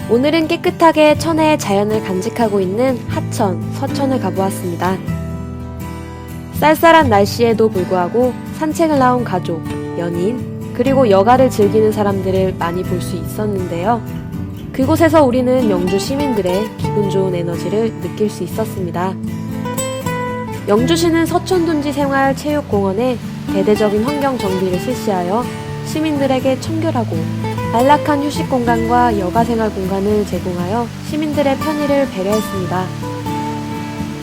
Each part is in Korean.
오늘은 깨끗하게 천혜의 자연을 간직하고 있는 하천, 서천을 가보았습니다. 쌀쌀한 날씨에도 불구하고 산책을 나온 가족, 연인, 그리고 여가를 즐기는 사람들을 많이 볼 수 있었는데요. 그곳에서 우리는 영주 시민들의 기분 좋은 에너지를 느낄 수 있었습니다. 영주시는 서천둔지 생활체육공원에 대대적인 환경 정비를 실시하여 시민들에게 청결하고 안락한 휴식 공간과 여가생활 공간을 제공하여 시민들의 편의를 배려했습니다.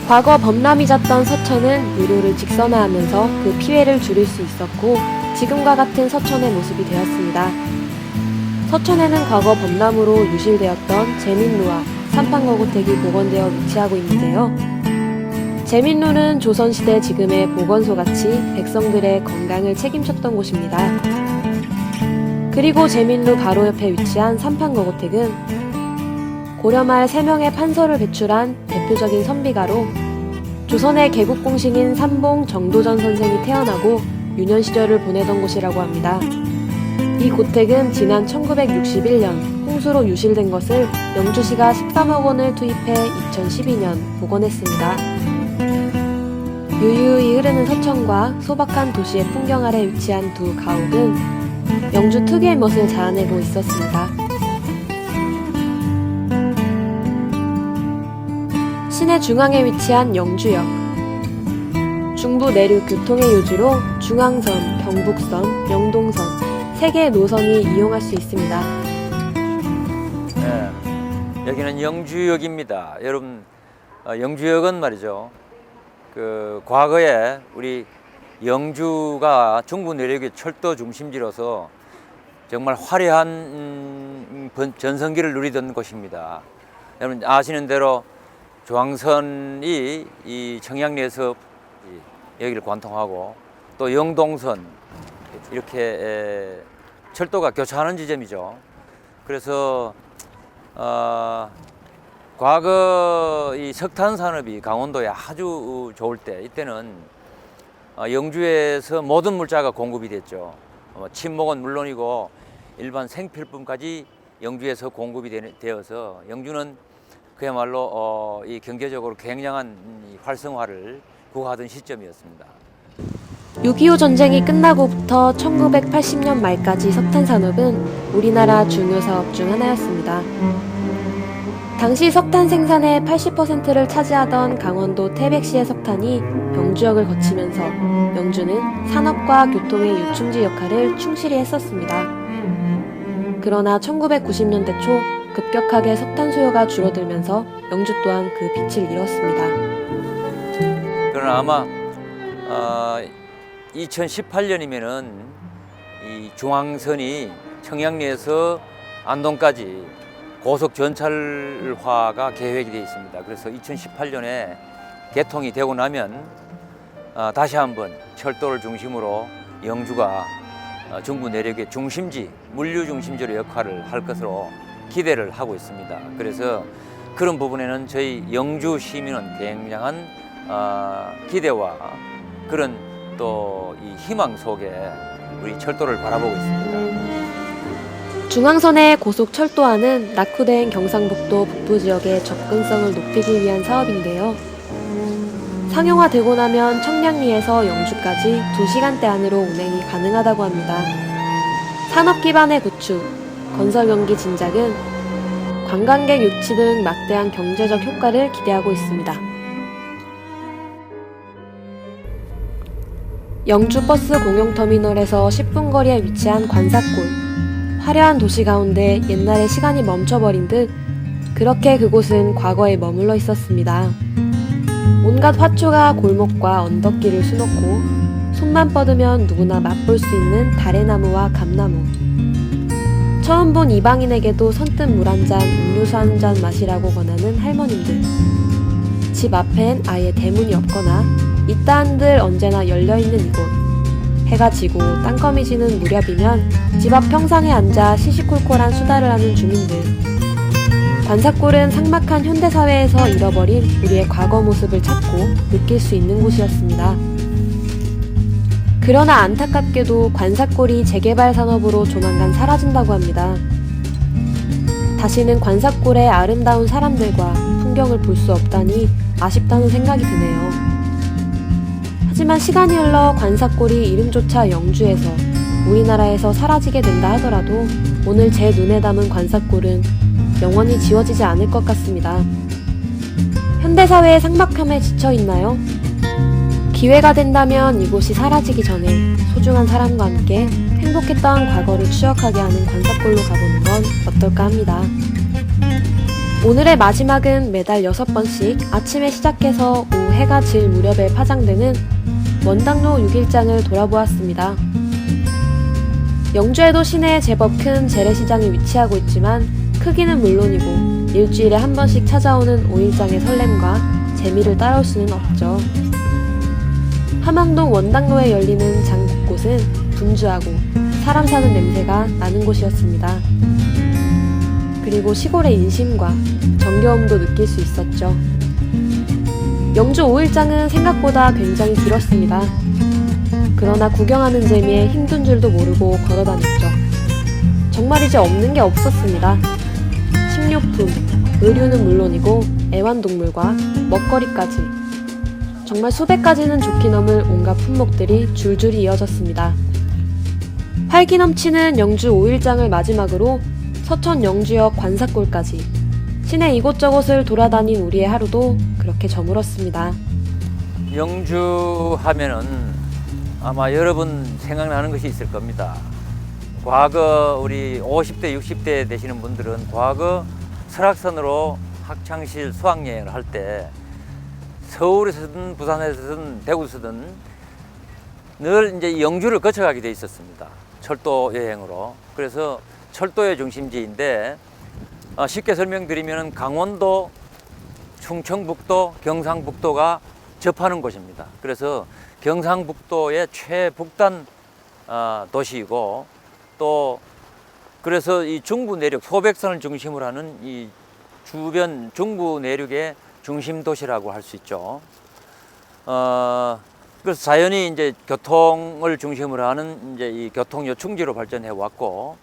과거 범람이 잦던 서천은 유로를 직선화하면서 그 피해를 줄일 수 있었고 지금과 같은 서천의 모습이 되었습니다. 서천에는 과거 범람으로 유실되었던 제민로와 삼판거구택이 복원되어 위치하고 있는데요. 제민로는 조선시대 지금의 보건소같이 백성들의 건강을 책임졌던 곳입니다. 그리고 제민로 바로 옆에 위치한 삼판거구택은 고려말 3명의 판서를 배출한 대표적인 선비가로 조선의 개국공신인 삼봉 정도전 선생이 태어나고 유년 시절을 보내던 곳이라고 합니다. 이 고택은 지난 1961년 홍수로 유실된 것을 영주시가 13억 원을 투입해 2012년 복원했습니다. 유유히 흐르는 서천과 소박한 도시의 풍경 아래 위치한 두 가옥은 영주 특유의 멋을 자아내고 있었습니다. 시내 중앙에 위치한 영주역. 중부 내륙 교통의 요지로 중앙선, 경북선, 영동선 3개의 노선이 이용할 수 있습니다. 네, 여기는 영주역입니다. 여러분, 영주역은 말이죠. 과거에 우리 영주가 중부 내륙의 철도 중심지로서 정말 화려한 전성기를 누리던 곳입니다. 여러분 아시는 대로 중앙선이 이 청량리에서 여기를 관통하고 또 영동선 이렇게 철도가 교차하는 지점이죠. 그래서 과거 이 석탄 산업이 강원도에 아주 좋을 때 이때는 영주에서 모든 물자가 공급이 됐죠. 친목은 물론이고 일반 생필품까지 영주에서 공급이 되어서 영주는 그야말로 이 경제적으로 굉장한 활성화를 구가하던 시점이었습니다. 6.25 전쟁이 끝나고부터 1980년 말까지 석탄 산업은 우리나라 중요 사업 중 하나였습니다. 당시 석탄 생산의 80%를 차지하던 강원도 태백시의 석탄이 영주역을 거치면서 영주는 산업과 교통의 유충지 역할을 충실히 했었습니다. 그러나 1990년대 초 급격하게 석탄 수요가 줄어들면서 영주 또한 그 빛을 잃었습니다. 그러나 아마 2018년이면은 이 중앙선이 청량리에서 안동까지 고속 전철화가 계획이 되어 있습니다. 그래서 2018년에 개통이 되고 나면 다시 한번 철도를 중심으로 영주가 중부 내륙의 중심지, 물류 중심지로 역할을 할 것으로 기대를 하고 있습니다. 그래서 그런 부분에는 저희 영주 시민은 굉장한 기대와 그런 또 이 희망 속에 우리 철도를 바라보고 있습니다. 중앙선의 고속철도화는 낙후된 경상북도 북부 지역의 접근성을 높이기 위한 사업인데요. 상용화되고 나면 청량리에서 영주까지 2시간대 안으로 운행이 가능하다고 합니다. 산업 기반의 구축, 건설 경기 진작은 관광객 유치 등 막대한 경제적 효과를 기대하고 있습니다. 영주 버스 공용터미널에서 10분 거리에 위치한 관사골. 화려한 도시 가운데 옛날에 시간이 멈춰버린 듯 그렇게 그곳은 과거에 머물러 있었습니다. 온갖 화초가 골목과 언덕길을 수놓고 손만 뻗으면 누구나 맛볼 수 있는 다래나무와 감나무. 처음 본 이방인에게도 선뜻 물 한 잔, 음료수 한 잔 마시라고 권하는 할머님들. 집 앞엔 아예 대문이 없거나 있다 한들 언제나 열려있는 이곳. 해가 지고 땅거미 지는 무렵이면 집 앞 평상에 앉아 시시콜콜한 수다를 하는 주민들. 관사골은 삭막한 현대사회에서 잃어버린 우리의 과거 모습을 찾고 느낄 수 있는 곳이었습니다. 그러나 안타깝게도 관사골이 재개발 산업으로 조만간 사라진다고 합니다. 다시는 관사골의 아름다운 사람들과 풍경을 볼 수 없다니 아쉽다는 생각이 드네요. 하지만 시간이 흘러 관사골이 이름조차 영주에서 우리나라에서 사라지게 된다 하더라도 오늘 제 눈에 담은 관사골은 영원히 지워지지 않을 것 같습니다. 현대사회의 삭막함에 지쳐 있나요? 기회가 된다면 이곳이 사라지기 전에 소중한 사람과 함께 행복했던 과거를 추억하게 하는 관사골로 가보는 건 어떨까 합니다. 오늘의 마지막은 매달 6번씩 아침에 시작해서 오후 해가 질 무렵에 파장되는 원당로 6일장을 돌아보았습니다. 영주에도 시내에 제법 큰 재래시장이 위치하고 있지만 크기는 물론이고 일주일에 한 번씩 찾아오는 5일장의 설렘과 재미를 따라올 수는 없죠. 함암동 원당로에 열리는 장 곳곳은 분주하고 사람 사는 냄새가 나는 곳이었습니다. 그리고 시골의 인심과 정겨움도 느낄 수 있었죠. 영주 5일장은 생각보다 굉장히 길었습니다. 그러나 구경하는 재미에 힘든 줄도 모르고 걸어다녔죠. 정말이지 없는 게 없었습니다. 식료품, 의류는 물론이고 애완동물과 먹거리까지 정말 수백 가지는 좋게 넘을 온갖 품목들이 줄줄이 이어졌습니다. 활기 넘치는 영주 5일장을 마지막으로 서천 영주역 관사골까지 시내 이곳저곳을 돌아다닌 우리의 하루도 그렇게 저물었습니다. 영주 하면은 아마 여러분 생각나는 것이 있을 겁니다. 과거 우리 50대, 60대 되시는 분들은 과거 설악산으로 학창시절 수학여행을 할 때 서울에서든 부산에서든 대구에서든 늘 이제 영주를 거쳐가게 돼 있었습니다. 철도 여행으로. 그래서 철도의 중심지인데 쉽게 설명드리면 강원도, 충청북도, 경상북도가 접하는 곳입니다. 그래서 경상북도의 최북단 도시이고 또 그래서 이 중부 내륙 소백선을 중심으로 하는 이 주변 중부 내륙의 중심 도시라고 할 수 있죠. 그래서 자연히 이제 교통을 중심으로 하는 이제 이 교통 요충지로 발전해 왔고,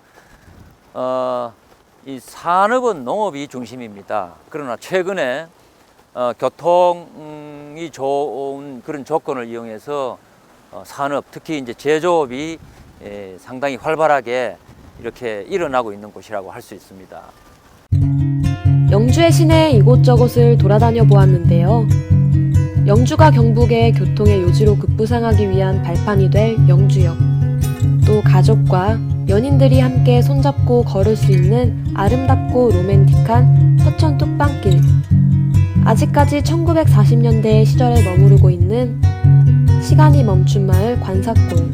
이 산업은 농업이 중심입니다. 그러나 최근에 교통이 좋은 그런 조건을 이용해서 산업, 특히 이제 제조업이 상당히 활발하게 이렇게 일어나고 있는 곳이라고 할 수 있습니다. 영주의 시내 이곳저곳을 돌아다녀 보았는데요. 영주가 경북의 교통의 요지로 급부상하기 위한 발판이 될 영주역, 또 가족과 연인들이 함께 손잡고 걸을 수 있는 아름답고 로맨틱한 서천 뚝방길, 아직까지 1940년대 시절에 머무르고 있는 시간이 멈춘 마을 관사골,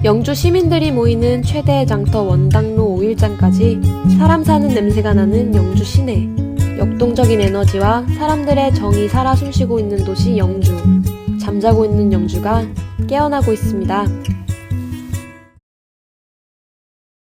영주 시민들이 모이는 최대의 장터 원당로 5일장까지 사람 사는 냄새가 나는 영주 시내, 역동적인 에너지와 사람들의 정이 살아 숨쉬고 있는 도시 영주, 잠자고 있는 영주가 깨어나고 있습니다.